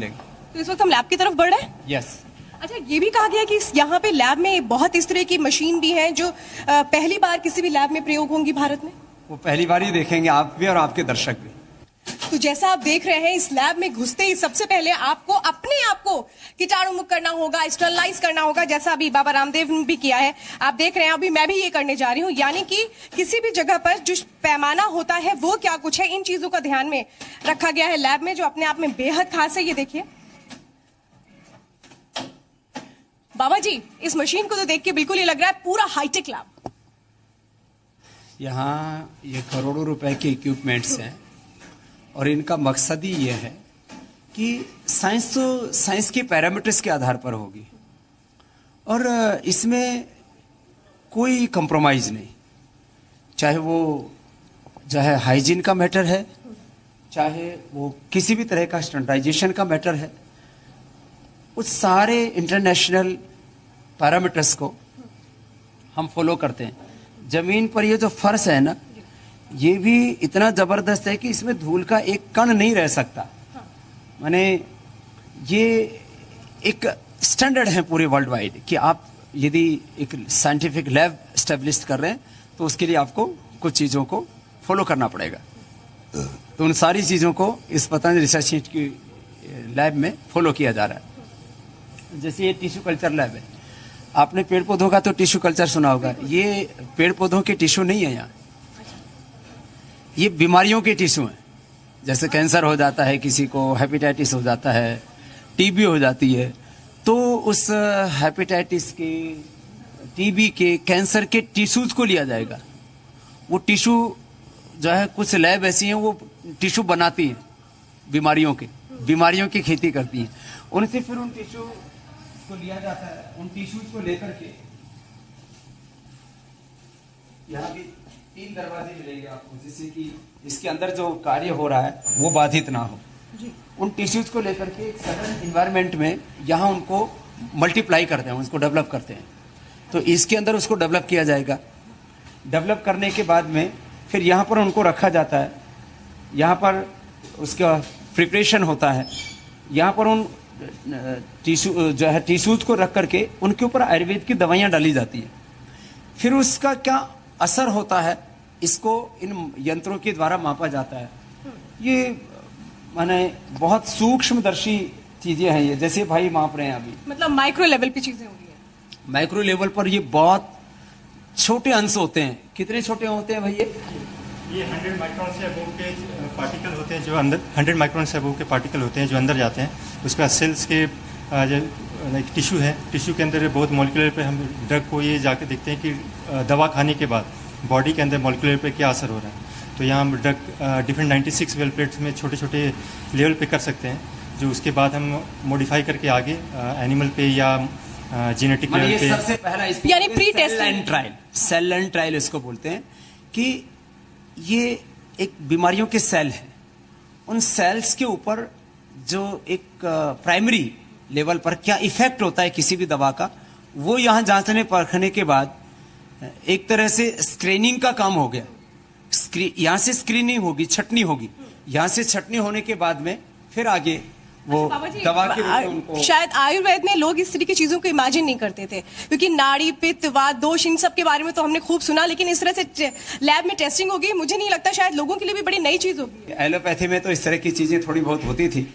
मिलेगी। तो इस वक्त हम लैब की तरफ बढ़ रहे हैं। यस। अच्छा, ये भी कहा गया कि यहाँ पे लैब में बहुत इस तरह की मशीन भी हैं जो पहली बार किसी भी लैब में प्रयोग होंगी भारत में। वो पहली बार ही देखेंगे आप भी और आपके दर्शक भी। तो जैसा आप देख रहे हैं, इस लैब में घुसते ही सबसे पहले आपको अपने आप को कीटाणु मुक्त करना होगा, स्टरलाइज करना होगा, जैसा अभी बाबा रामदेव ने भी किया है। आप देख रहे हैं, अभी मैं भी ये करने जा रही हूँ। यानी कि किसी भी जगह पर जो पैमाना होता है वो क्या कुछ है, इन चीजों का ध्यान में रखा गया है लैब में, जो अपने आप में बेहद खास है। ये देखिए बाबा जी, इस मशीन को तो देख के बिल्कुल ही लग रहा है पूरा हाईटेक लैब। यहाँ ये करोड़ों रुपए के इक्विपमेंट्स हैं और इनका मकसद ही ये है कि साइंस तो साइंस के पैरामीटर्स के आधार पर होगी और इसमें कोई कंप्रोमाइज नहीं, चाहे वो जो है हाइजीन का मैटर है, चाहे वो किसी भी तरह का स्टैंडर्डाइजेशन का मैटर है, उस सारे इंटरनेशनल पैरामीटर्स को हम फॉलो करते हैं। जमीन पर ये जो फर्श है ना, ये भी इतना जबरदस्त है कि इसमें धूल का एक कण नहीं रह सकता। माने ये एक स्टैंडर्ड है पूरे वर्ल्ड वाइड कि आप यदि एक साइंटिफिक लैब स्टैब्लिश कर रहे हैं तो उसके लिए आपको कुछ चीज़ों को फॉलो करना पड़ेगा। तो उन सारी चीज़ों को इस पतंजलि रिसर्च इंस्टीट्यूट की लैब में फॉलो किया जा रहा है। जैसे ये टिश्यू कल्चर लैब है, आपने पेड़ पौधों का तो टिश्यू कल्चर सुना होगा। ये पेड़ पौधों के टिश्यू नहीं है, यहाँ ये बीमारियों के टिश्यू हैं। जैसे कैंसर हो जाता है किसी को, हेपेटाइटिस हो जाता है, टीबी हो जाती है, तो उस हेपेटाइटिस के, टीबी के, कैंसर के टिश्यूज को लिया जाएगा। वो टिश्यू जो है, कुछ लैब ऐसी हैं वो टिश्यू बनाती हैं बीमारियों की खेती करती हैं। उनसे फिर उन टिश्यू को लिया जाता है, उन टिश्यूज को लेकर के यहाँ भी 3 दरवाजे मिलेंगे आपको, जिससे कि इसके अंदर जो कार्य हो रहा है वो बाधित ना हो। उन टिश्यूज को लेकर के एक सर्टेन एनवायरनमेंट में यहाँ उनको मल्टीप्लाई करते हैं, उसको डेवलप करते हैं। तो इसके अंदर उसको डेवलप किया जाएगा। डेवलप करने के बाद में फिर यहाँ पर उनको रखा जाता है, यहाँ पर उसका प्रिपरेशन होता है। यहाँ पर उन टिश्यू जो है टिश्यूज को रख करके उनके ऊपर आयुर्वेद की दवाइयाँ डाली जाती हैं। फिर उसका क्या असर होता है, इसको इन यंत्रों के द्वारा मापा जाता है। ये माने बहुत सूक्ष्मदर्शी चीजें हैं ये, जैसे भाई माप रहे हैं अभी, मतलब माइक्रो लेवल पे चीजें हो रही है। माइक्रो लेवल पर ये बहुत छोटे अंश होते हैं। कितने छोटे होते हैं भाई ये 100 माइक्रोन से अबव के पार्टिकल होते हैं जो अंदर, 100 माइक्रोन से अबव के पार्टिकल होते हैं जो अंदर जाते हैं। उसका सेल्स के जो लाइक टिश्यू है, टिश्यू के अंदर बहुत मॉलिक्यूलर पे हम ड्रग को ये जाके देखते हैं कि दवा खाने के बाद बॉडी के अंदर मॉलिक्यूलर पे क्या असर हो रहा है। तो यहाँ हम ड्रग डिफरेंट 96 वेल प्लेट्स में छोटे छोटे लेवल पे कर सकते हैं, जो उसके बाद हम मॉडिफाई करके आगे एनिमल पे या जेनेटिक लेवल पे। सबसे पहला यानी pre test trial, sale and trial इसको बोलते हैं कि ये एक बीमारियों के सेल हैं। उन सेल्स के ऊपर जो एक प्राइमरी लेवल पर क्या इफेक्ट होता है किसी भी दवा का, वो यहाँ जांचने परखने के बाद एक तरह से स्क्रीनिंग का काम हो गया। यहाँ से स्क्रीनिंग होगी, छटनी होगी, यहाँ से छटनी होने के बाद में फिर आगे वो दवा के रूप में उनको। शायद आयुर्वेद में लोग इस तरह की चीजों को इमेजिन नहीं करते थे, क्योंकि नाड़ी, पित्त, वात, दोष, इन सब के बारे में तो हमने खूब सुना, लेकिन इस तरह से लैब में टेस्टिंग होगी, मुझे नहीं लगता, शायद लोगों के लिए भी बड़ी नई चीज होगी। एलोपैथी में तो इस तरह की चीजें थोड़ी बहुत होती थी,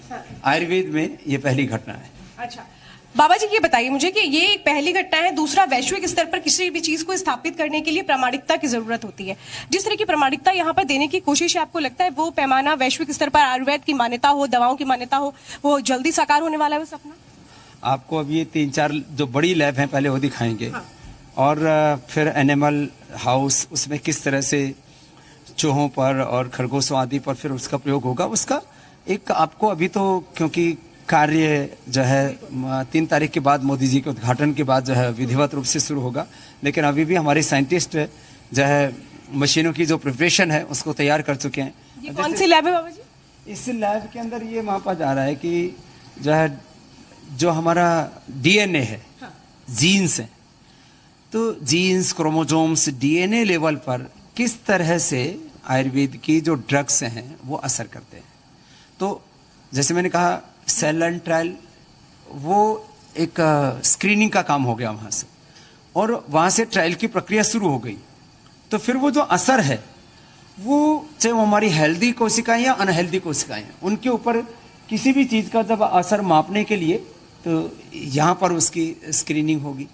आयुर्वेद में ये पहली घटना है। अच्छा बाबा जी, ये बताइए मुझे कि ये एक पहली घटना है। दूसरा, वैश्विक स्तर पर किसी भी चीज को स्थापित करने के लिए प्रामाणिकता की जरूरत होती है। जिस तरह की प्रामाणिकता यहाँ पर देने की कोशिश है, आपको लगता है वो पैमाना वैश्विक स्तर पर आयुर्वेद की मान्यता हो, दवाओं की मान्यता हो, वो जल्दी साकार होने वाला है वो सपना? आपको अभी ये 3-4 जो बड़ी लैब हैं पहले वो दिखाएंगे। हाँ। और फिर एनिमल हाउस, उसमें किस तरह से चूहों पर और खरगोशों आदि पर फिर उसका प्रयोग होगा। उसका एक आपको अभी तो, क्योंकि कार्य जो है 3 तारीख के बाद मोदी जी के उद्घाटन के बाद जो है विधिवत रूप से शुरू होगा, लेकिन अभी भी हमारे साइंटिस्ट जो है मशीनों की जो प्रिपरेशन है उसको तैयार कर चुके हैं। ये कौन सी लैब है बाबा जी? इस लैब के अंदर ये मापा जा रहा है कि जो है जो हमारा डीएनए है, हाँ। जीन्स है, तो जीन्स, क्रोमोजोम्स, डीएनए लेवल पर किस तरह से आयुर्वेद की जो ड्रग्स हैं वो असर करते हैं। तो जैसे मैंने कहा सेल लाइन ट्रायल, वो एक स्क्रीनिंग का काम हो गया वहाँ से, और वहाँ से ट्रायल की प्रक्रिया शुरू हो गई। तो फिर वो जो असर है, वो चाहे वो हमारी हेल्दी कोशिकाएं या अनहेल्दी कोशिकाएं, उनके ऊपर किसी भी चीज़ का जब असर मापने के लिए, तो यहाँ पर उसकी स्क्रीनिंग होगी।